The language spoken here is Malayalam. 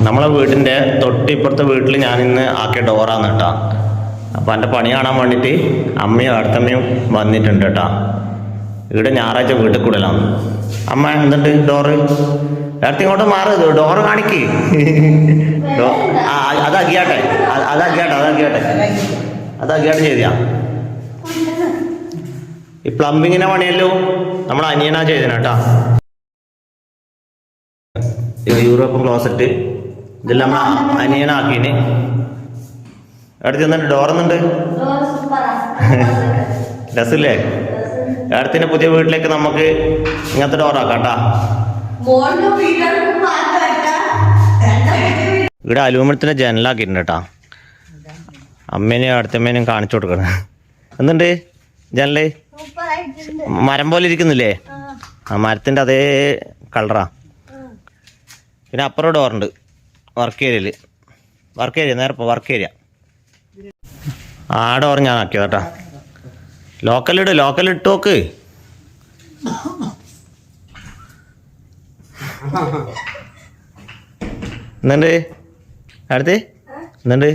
നമ്മളെ വീടിൻ്റെ തൊട്ടിപ്പുറത്തെ വീട്ടിൽ ഞാനിന്ന് ആക്കിയ ഡോറാന്ന് കേട്ടോ. അപ്പോൾ എൻ്റെ പണി കാണാൻ വേണ്ടിയിട്ട് അമ്മയും അടുത്തമ്മയും വന്നിട്ടുണ്ട് കേട്ടോ. ഇവിടെ ഞായറാഴ്ച വീട്ടിൽ കൂടലാണ്. അമ്മ എന്തുണ്ട് ഡോറ് അടുത്ത് ഇങ്ങോട്ട് മാറ്, ഡോറ് കാണിക്ക്. അതാക്കിയാട്ടെ ചെയ്തിയാ. ഈ പ്ലംബിങ്ങിന്റെ പണിയല്ലോ നമ്മുടെ അനിയനാ ചെയ്തന കേട്ടാ. യൂറോപ്യൻ ക്ലോസറ്റ് ഇതെല്ലാം അനിയനാക്കീന്. അടുത്ത് ചെന്നിട്ട് ഡോറെന്നുണ്ട് രസല്ലേ. അടുത്തിന്റെ പുതിയ വീട്ടിലേക്ക് നമുക്ക് ഇങ്ങനത്തെ ഡോറാക്കാം കേട്ടാ. ഇവിടെ അലൂമിനിയത്തിന്റെ ജനലാക്കിയിട്ടുണ്ട് കേട്ടാ. അമ്മേനെയും അടുത്തമ്മേനെയും കാണിച്ചു കൊടുക്കണം. എന്തുണ്ട് ജനല്? മരം പോലെ ഇരിക്കുന്നില്ലേ? ആ മരത്തിന്റെ അതേ കളറാ. പിന്നെ അപ്പുറം ഡോറുണ്ട് വർക്ക് ഏരിയയിൽ. നേരെ വർക്ക് ഏരിയ. ആ ഡോർ ഞാൻ ആക്കിയത് കേട്ടാ. ലോക്കലിട്ട് നോക്ക്. എന്തുണ്ട് അടുത്ത്? എന്തുണ്ട്?